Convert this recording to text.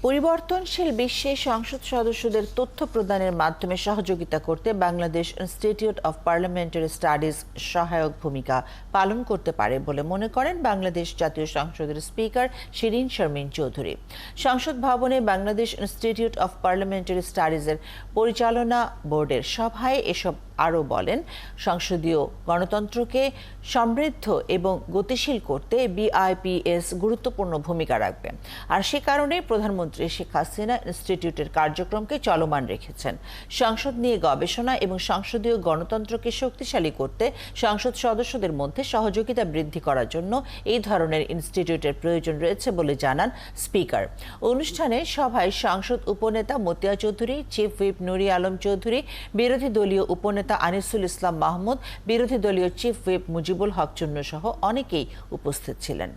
পরিবর্তনশীল বিশ্বে সংসদ সদস্যদের তথ্য প্রদানের মাধ্যমে সহযোগিতা করতে Bangladesh institute of parliamentary studies সহায়ক ভূমিকা পালন করতে পারে বলে মনে করেন বাংলাদেশ জাতীয় সংসদের স্পিকার শিরীন শারমিন চৌধুরী। সংসদ ভবনে বাংলাদেশ ইনস্টিটিউট অব পার্লামেন্টারি স্টাডিজের পরিচালনা বোর্ডের সভায় এসব আরও বলেন, সংসদীয় গণতন্ত্রকে সমৃদ্ধ এবং গতিশীল করতে বিআইপিএস গুরুত্বপূর্ণ ভূমিকা রাখবে। আর সে কারণে প্রধানমন্ত্রী শেখ হাসিনা ইনস্টিটিউটের কার্যক্রমকে চলমান রেখেছেন। সংসদ নিয়ে গবেষণা এবং সংসদীয় গণতন্ত্রকে শক্তিশালী করতে সংসদ সদস্যদের মধ্যে সহযোগিতা বৃদ্ধি করার জন্য এই ধরনের ইনস্টিটিউটের প্রয়োজন রয়েছে বলে জানান স্পিকার। অনুষ্ঠানে সভায় সংসদ উপনেতা মতিয়া চৌধুরী, চিফ হুইপ নুরি আলম চৌধুরী, বিরোধী দলীয় উপনেতা আনিসুল ইসলাম মাহমুদ, বিরোধী দলীয় চিফ হুইপ মুজিবুল হক চুন্নু সহ অনেকেই উপস্থিত ছিলেন।